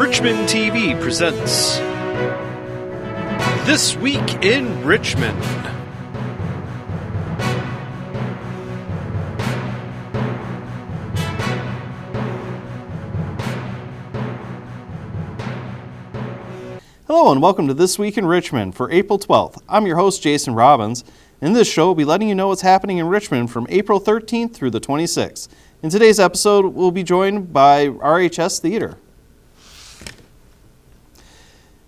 Richmond TV presents This Week in Richmond. Hello and welcome to This Week in Richmond for April 12th. I'm your host, Jason Robbins. In this show, we'll be letting you know what's happening in Richmond from April 13th through the 26th. In today's episode, we'll be joined by RHS Theater.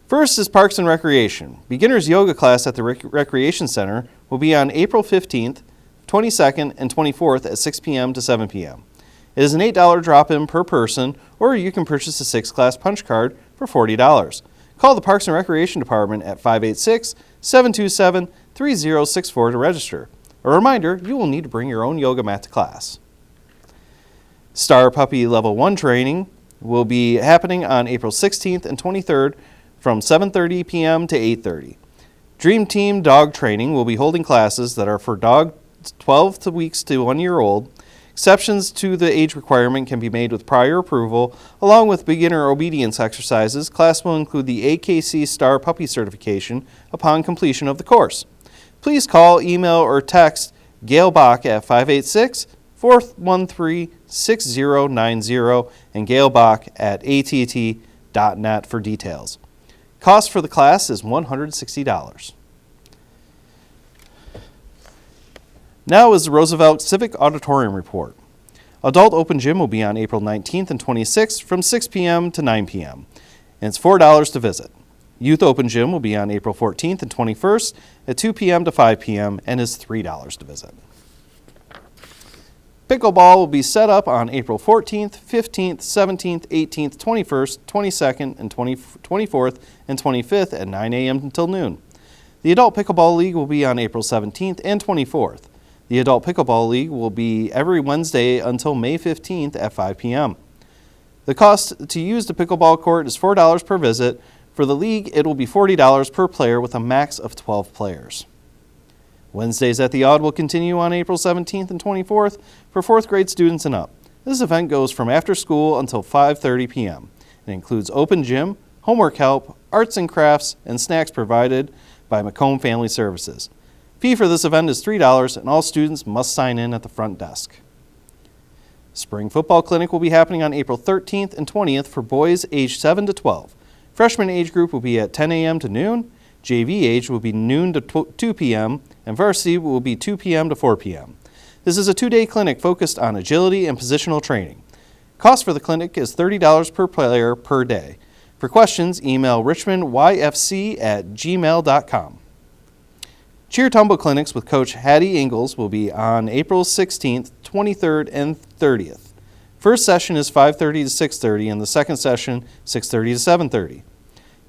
First is Parks and Recreation. Beginner's yoga class at the Recreation Center will be on April 15th, 22nd, and 24th at 6 p.m. to 7 p.m. It is an $8 drop-in per person, or you can purchase a 6-class punch card for $40. Call the Parks and Recreation Department at 586-727-3064 to register. A reminder, you will need to bring your own yoga mat to class. Star Puppy Level 1 training will be happening on April 16th and 23rd from 7:30 p.m. to 8:30. Dream Team Dog Training will be holding classes that are for dogs 12 weeks to 1 year old. Exceptions to the age requirement can be made with prior approval. Along with beginner obedience exercises, class will include the AKC Star Puppy certification upon completion of the course. Please call, email, or text Gail Bach at 586-413-6090 and Gail Bach at att.net for details. Cost for the class is $160. Now is the Roosevelt Civic Auditorium Report. Adult Open Gym will be on April 19th and 26th from 6 p.m. to 9 p.m. and it's $4 to visit. Youth Open Gym will be on April 14th and 21st at 2 p.m. to 5 p.m. and is $3 to visit. Pickleball will be set up on April 14th, 15th, 17th, 18th, 21st, 22nd, and 24th and 25th at 9 a.m. until noon. The Adult Pickleball League will be on April 17th and 24th. The Adult Pickleball League will be every Wednesday until May 15th at 5 p.m. The cost to use the pickleball court is $4 per visit. For the league, it will be $40 per player with a max of 12 players. Wednesdays at the Odd will continue on April 17th and 24th for 4th grade students and up. This event goes from after school until 5:30 p.m. It includes open gym, homework help, arts and crafts, and snacks provided by Macomb Family Services. Fee for this event is $3 and all students must sign in at the front desk. Spring Football Clinic will be happening on April 13th and 20th for boys aged 7 to 12. Freshman age group will be at 10 a.m. to noon, JV age will be noon to 2 p.m., and varsity will be 2 p.m. to 4 p.m. This is a 2-day clinic focused on agility and positional training. Cost for the clinic is $30 per player per day. For questions, email richmondyfc@gmail.com. Cheer Tumble Clinics with Coach Hattie Ingalls will be on April 16th, 23rd, and 30th. First session is 5:30 to 6:30, and the second session 6:30 to 7:30.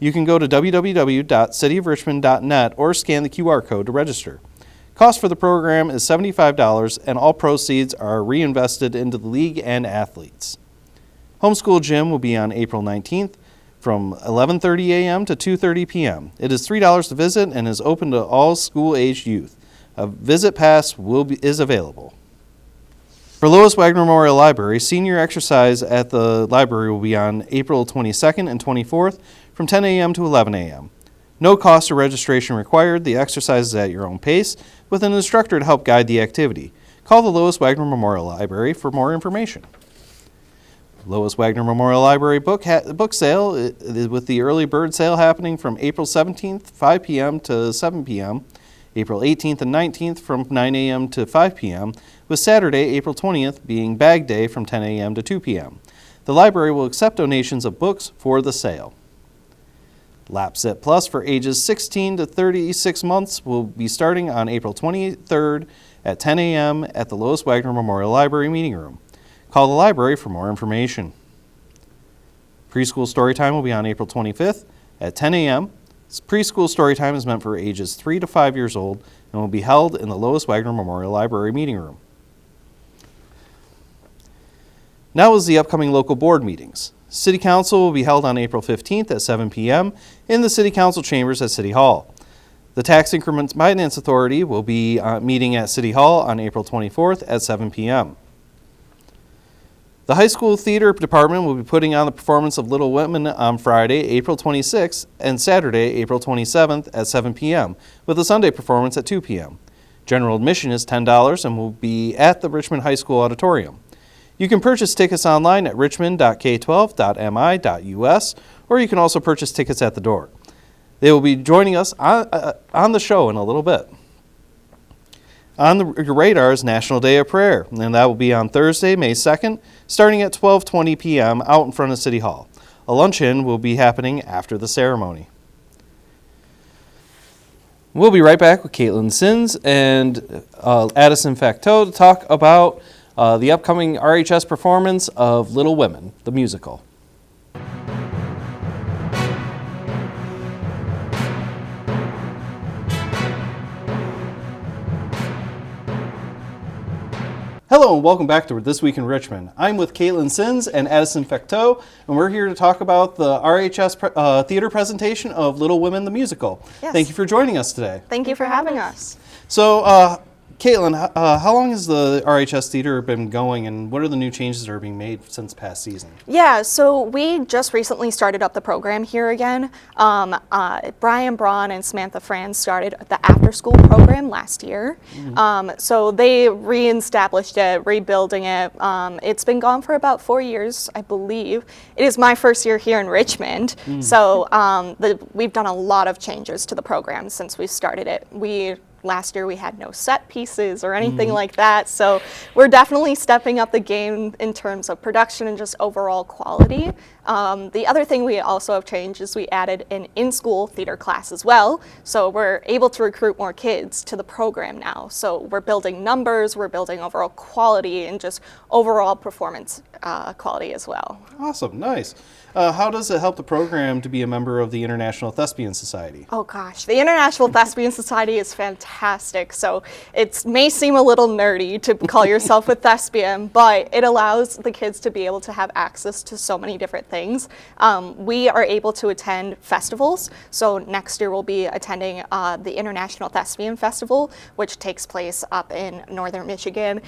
You can go to www.cityofrichmond.net or scan the QR code to register. Cost for the program is $75, and all proceeds are reinvested into the league and athletes. Homeschool Gym will be on April 19th from 11:30 a.m. to 2:30 p.m. It is $3 to visit and is open to all school-aged youth. A visit pass is available. For Lois Wagner Memorial Library, senior exercise at the library will be on April 22nd and 24th from 10 a.m. to 11 a.m. No cost or registration required. The exercise is at your own pace with an instructor to help guide the activity. Call the Lois Wagner Memorial Library for more information. Lois Wagner Memorial Library book sale with the early bird sale happening from April 17th, 5 p.m. to 7 p.m., April 18th and 19th from 9 a.m. to 5 p.m., with Saturday, April 20th being Bag Day from 10 a.m. to 2 p.m. The library will accept donations of books for the sale. LapSit Plus for ages 16 to 36 months will be starting on April 23rd at 10 a.m. at the Lois Wagner Memorial Library meeting room. Call the library for more information. Preschool Storytime will be on April 25th at 10 a.m. Preschool Storytime is meant for ages 3 to 5 years old and will be held in the Lois Wagner Memorial Library meeting room. Now is the upcoming local board meetings. City Council will be held on April 15th at 7 p.m. in the City Council chambers at City Hall. The Tax Increment Finance Authority will be meeting at City Hall on April 24th at 7 p.m. The high school theater department will be putting on the performance of Little Women on Friday, April 26th, and Saturday, April 27th at 7 p.m., with a Sunday performance at 2 p.m. General admission is $10 and will be at the Richmond High School Auditorium. You can purchase tickets online at richmond.k12.mi.us, or you can also purchase tickets at the door. They will be joining us on the show in a little bit. On your radar is National Day of Prayer, and that will be on Thursday, May 2nd, starting at 12:20 p.m. out in front of City Hall. A luncheon will be happening after the ceremony. We'll be right back with Caitlin Sins and Addison Facteau to talk about the upcoming RHS performance of Little Women, the musical. Hello and welcome back to This Week in Richmond. I'm with Caitlin Sins and Addison Facteau, and we're here to talk about the RHS theater presentation of Little Women, the musical. Yes. Thank you for joining us today. Thank you for having us. So, Caitlin, how long has the RHS theater been going, and what are the new changes that are being made since past season? Yeah, so we just recently started up the program here again. Brian Braun and Samantha Franz started the after-school program last year. So they re-established it, rebuilding it. It's been gone for about 4 years, I believe. It is my first year here in Richmond, so we've done a lot of changes to the program since we started it. Last year we had no set pieces or anything like that, so we're definitely stepping up the game in terms of production and just overall quality. The other thing we also have changed is we added an in-school theater class as well, so we're able to recruit more kids to the program now. So we're building numbers, we're building overall quality, and just overall performance quality as well. Awesome, nice. How does it help the program to be a member of the International Thespian Society? Oh gosh, the International Thespian Society is fantastic. So it may seem a little nerdy to call yourself a thespian, but it allows the kids to be able to have access to so many different things. We are able to attend festivals. So next year we'll be attending the International Thespian Festival, which takes place up in northern Michigan.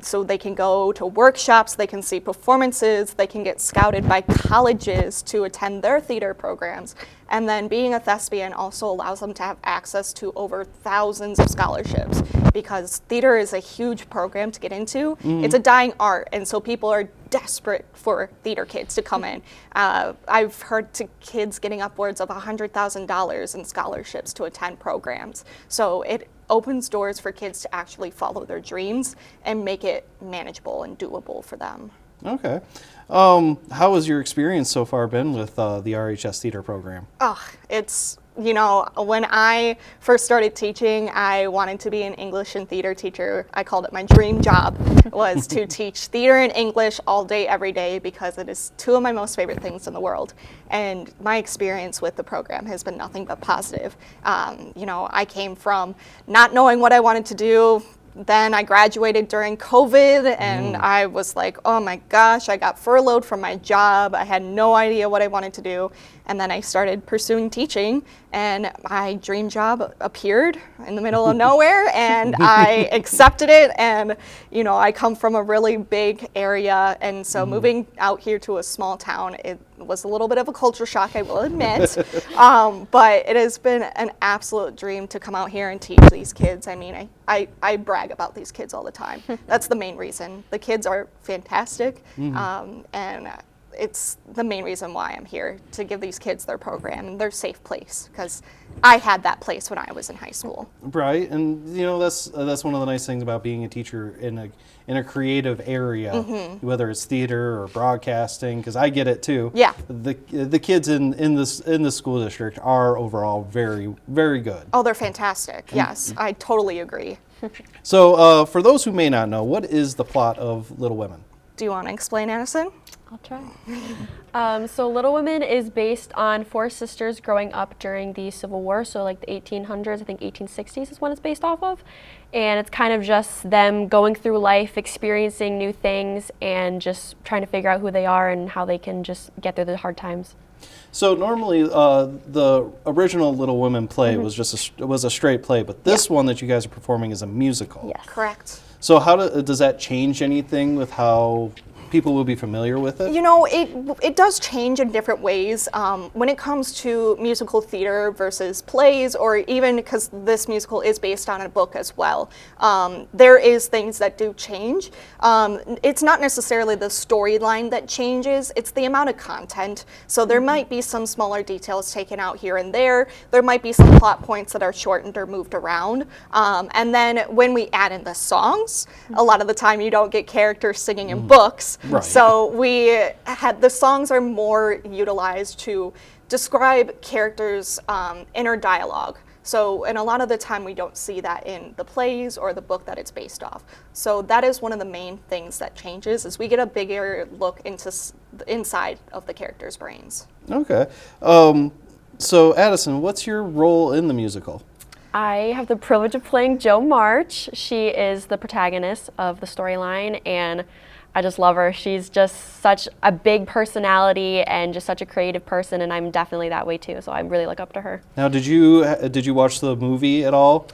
So they can go to workshops, they can see performances, they can get scouted by colleges to attend their theater programs. And then being a thespian also allows them to have access to over thousands of scholarships, because theater is a huge program to get into. It's a dying art, and so people are desperate for theater kids to come in. I've heard to kids getting upwards of $100,000 in scholarships to attend programs. So it opens doors for kids to actually follow their dreams and make it manageable and doable for them. Okay. How has your experience so far been with the RHS theater program? Oh, it's, when I first started teaching, I wanted to be an English and theater teacher. I called it my dream job, was to teach theater and English all day, every day, because it is two of my most favorite things in the world. And my experience with the program has been nothing but positive. I came from not knowing what I wanted to do. Then I graduated during COVID, and I was like, oh my gosh, I got furloughed from my job. I had no idea what I wanted to do. And then I started pursuing teaching, and my dream job appeared in the middle of nowhere, and I accepted it. And, I come from a really big area, and so moving out here to a small town, it was a little bit of a culture shock, I will admit. But it has been an absolute dream to come out here and teach these kids. I mean, I brag about these kids all the time. That's the main reason. The kids are fantastic, and it's the main reason why I'm here, to give these kids their program and their safe place, because I had that place when I was in high school. Right, and that's one of the nice things about being a teacher in a creative area, whether it's theater or broadcasting, because I get it too. Yeah. The kids in the school district are overall very, very good. Oh, they're fantastic. Yes, I totally agree. So, for those who may not know, what is the plot of Little Women? Do you want to explain, Addison? I'll try. So Little Women is based on four sisters growing up during the Civil War, so like the 1800s, I think 1860s is when it's based off of. And it's kind of just them going through life, experiencing new things, and just trying to figure out who they are and how they can just get through the hard times. So normally the original Little Women play was just a straight play, but this one that you guys are performing is a musical. Yes. Correct. So how does that change anything with how people will be familiar with it? You know, it does change in different ways. When it comes to musical theater versus plays, or even because this musical is based on a book as well, there is things that do change. It's not necessarily the storyline that changes, it's the amount of content. So there might be some smaller details taken out here and there. There might be some plot points that are shortened or moved around. And then when we add in the songs, a lot of the time you don't get characters singing in books. Right. So the songs are more utilized to describe characters' inner dialogue. So, and a lot of the time we don't see that in the plays or the book that it's based off. So that is one of the main things that changes, is we get a bigger look into the inside of the characters' brains. Okay. So Addison, what's your role in the musical? I have the privilege of playing Jo March. She is the protagonist of the storyline, and I just love her. She's just such a big personality and just such a creative person, and I'm definitely that way too, so I really look up to her. Now, did you watch the movie at all?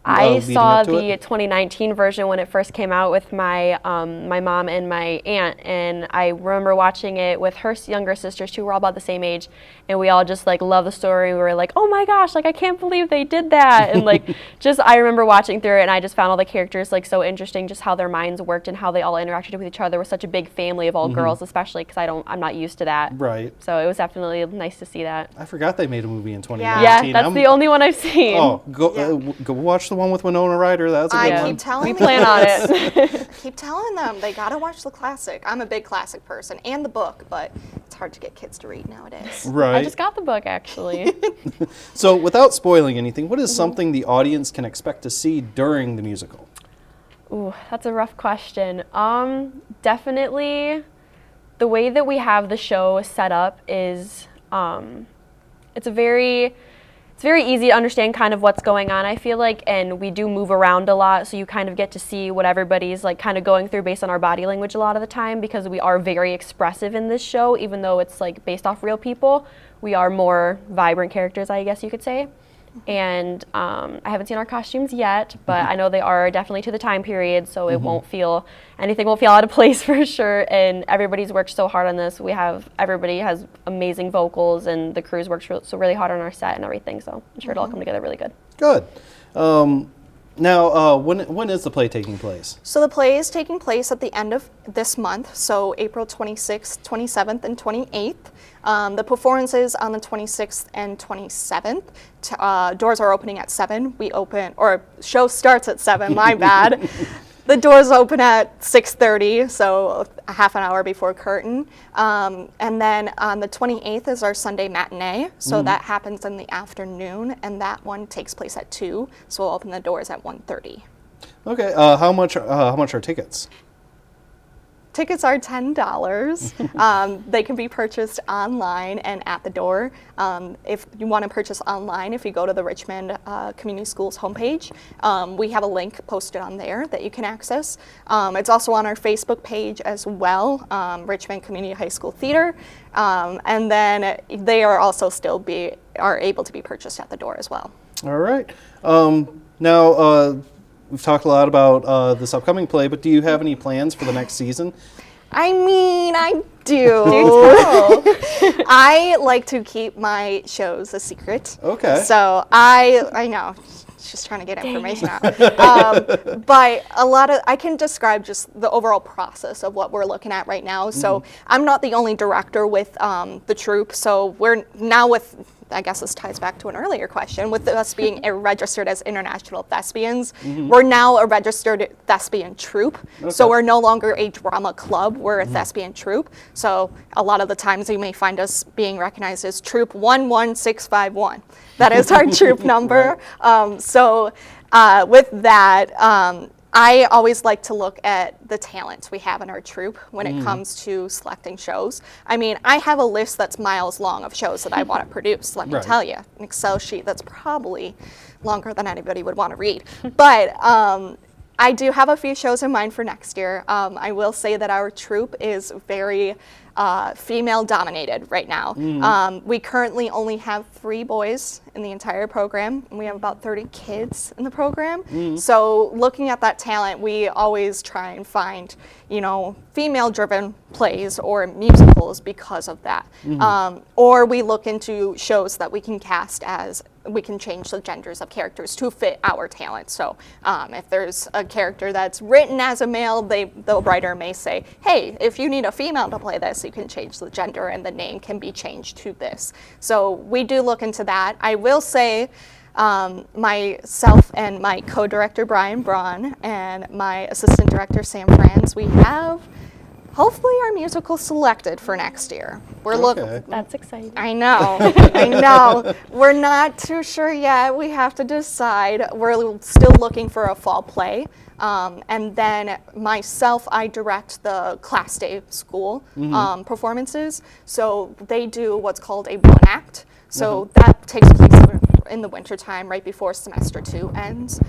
I saw to the it? 2019 version when it first came out with my my mom and my aunt, and I remember watching it with her younger sisters too. We're all about the same age, and we all just like love the story. We were like, oh my gosh, like I can't believe they did that, and like just I remember watching through it, and I just found all the characters like so interesting, just how their minds worked and how they all interacted with each other. There was such a big family of all girls, especially because I'm not used to that. Right. So it was definitely nice to see that. I forgot they made a movie in 2019. Yeah, that's the only one I've seen. Oh, go watch the one with Winona Ryder. That's a good I one. keep telling We them. plan on it. Keep telling them they gotta watch the classic. I'm a big classic person, and the book, but it's hard to get kids to read nowadays. Right. I just got the book actually. So, without spoiling anything, what is something the audience can expect to see during the musical? Ooh, that's a rough question. Definitely the way that we have the show set up is it's very easy to understand kind of what's going on, I feel like, and we do move around a lot, so you kind of get to see what everybody's like kind of going through based on our body language a lot of the time, because we are very expressive in this show, even though it's like based off real people. We are more vibrant characters, I guess you could say. And I haven't seen our costumes yet, but I know they are definitely to the time period, so it anything won't feel out of place for sure. And everybody's worked so hard on this. Everybody has amazing vocals, and the crew's worked so really hard on our set and everything, so I'm sure it'll all come together really good. Good. Now, when is the play taking place? So the play is taking place at the end of this month, so April 26th, 27th, and 28th. The performances on the 26th and 27th. Doors are opening at 7. Show starts at 7, my bad. The doors open at 6:30, so a half an hour before curtain. And then on the 28th is our Sunday matinee, so that happens in the afternoon, and that one takes place at 2, so we'll open the doors at 1:30. Okay. How much are tickets? Tickets are $10. They can be purchased online and at the door. If you want to purchase online, if you go to the Richmond Community Schools homepage, we have a link posted on there that you can access. It's also on our Facebook page as well, Richmond Community High School Theater. And then they are also are able to be purchased at the door as well. All right. Now, we've talked a lot about this upcoming play, but do you have any plans for the next season? I mean, I do. I like to keep my shows a secret. Okay. So I know, just trying to get information out. But I can describe just the overall process of what we're looking at right now. So I'm not the only director with the troupe. So we're now I guess this ties back to an earlier question, with us being registered as international thespians, we're now a registered thespian troupe. Okay. So we're no longer a drama club, we're a thespian troupe. So a lot of the times you may find us being recognized as Troupe 11651. That is our troupe number. Right. With that, I always like to look at the talent we have in our troupe when it comes to selecting shows. I mean, I have a list that's miles long of shows that I want to produce, let me tell you. An Excel sheet that's probably longer than anybody would want to read. But I do have a few shows in mind for next year. I will say that our troupe is very female dominated right now. We currently only have 3 boys in the entire program, and we have about 30 kids in the program. So looking at that talent, we always try and find, female driven plays or musicals because of that. Or we look into shows that we can cast as we can change the genders of characters to fit our talent. So if there's a character that's written as a male, the writer may say, hey, if you need a female to play this, you can change the gender and the name can be changed to this. So we do look into that. I will say myself and my co-director Brian Braun and my assistant director Sam Franz, we have hopefully our musical selected for next year. We're looking. That's exciting. I know. I know. We're not too sure yet. We have to decide. We're still looking for a fall play. And then myself, I direct the class day school performances. So they do what's called a one act. So that takes place in the wintertime right before semester 2 ends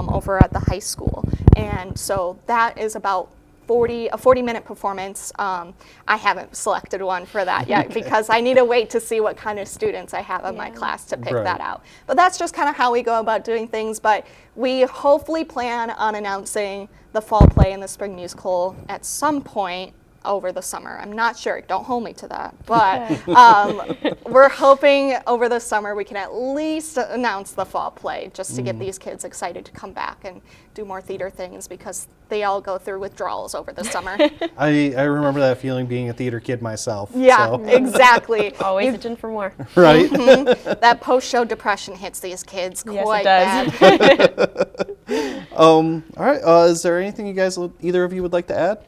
over at the high school. And so that is about a 40-minute performance. I haven't selected one for that yet because I need to wait to see what kind of students I have in my class to pick that out. But that's just kind of how we go about doing things. But we hopefully plan on announcing the fall play and the spring musical at some point over the summer. I'm not sure. Don't hold me to that. But we're hoping over the summer we can at least announce the fall play just to get these kids excited to come back and do more theater things because they all go through withdrawals over the summer. I remember that feeling being a theater kid myself. Yeah, so. Exactly. Always itching for more. Right. That post-show depression hits these kids quite yes, bad. it does. All right. Is there anything you guys, either of you, would like to add?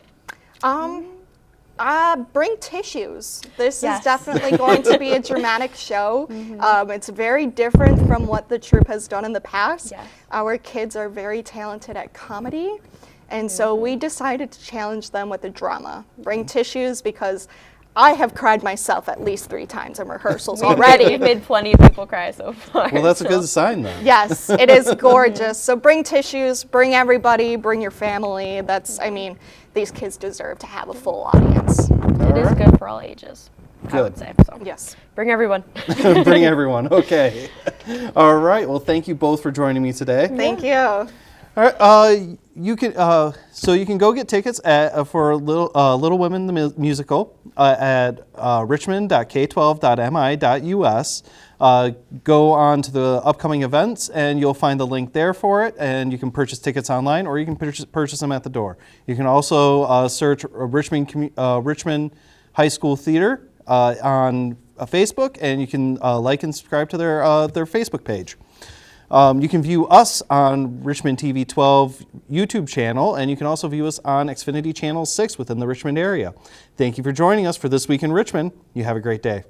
Bring tissues. This is definitely going to be a dramatic show. It's very different from what the troupe has done in the past. Our kids are very talented at comedy, and so we decided to challenge them with a drama. Bring tissues because I have cried myself at least 3 times in rehearsals already. We've made plenty of people cry so far. Well, that's a good sign then. Yes, it is gorgeous. So bring tissues, bring everybody, bring your family. These kids deserve to have a full audience. It is good for all ages, I would say. So. Yes. Bring everyone. Bring everyone. Okay. All right. Well, thank you both for joining me today. Thank you. All right. You can go get tickets for Little Women the musical at richmond.k12.mi.us. Go on to the upcoming events and you'll find the link there for it, and you can purchase tickets online or you can purchase them at the door. You can also search Richmond High School Theater on Facebook, and you can like and subscribe to their Facebook page. You can view us on Richmond TV 12 YouTube channel, and you can also view us on Xfinity Channel 6 within the Richmond area. Thank you for joining us for This Week in Richmond. You have a great day.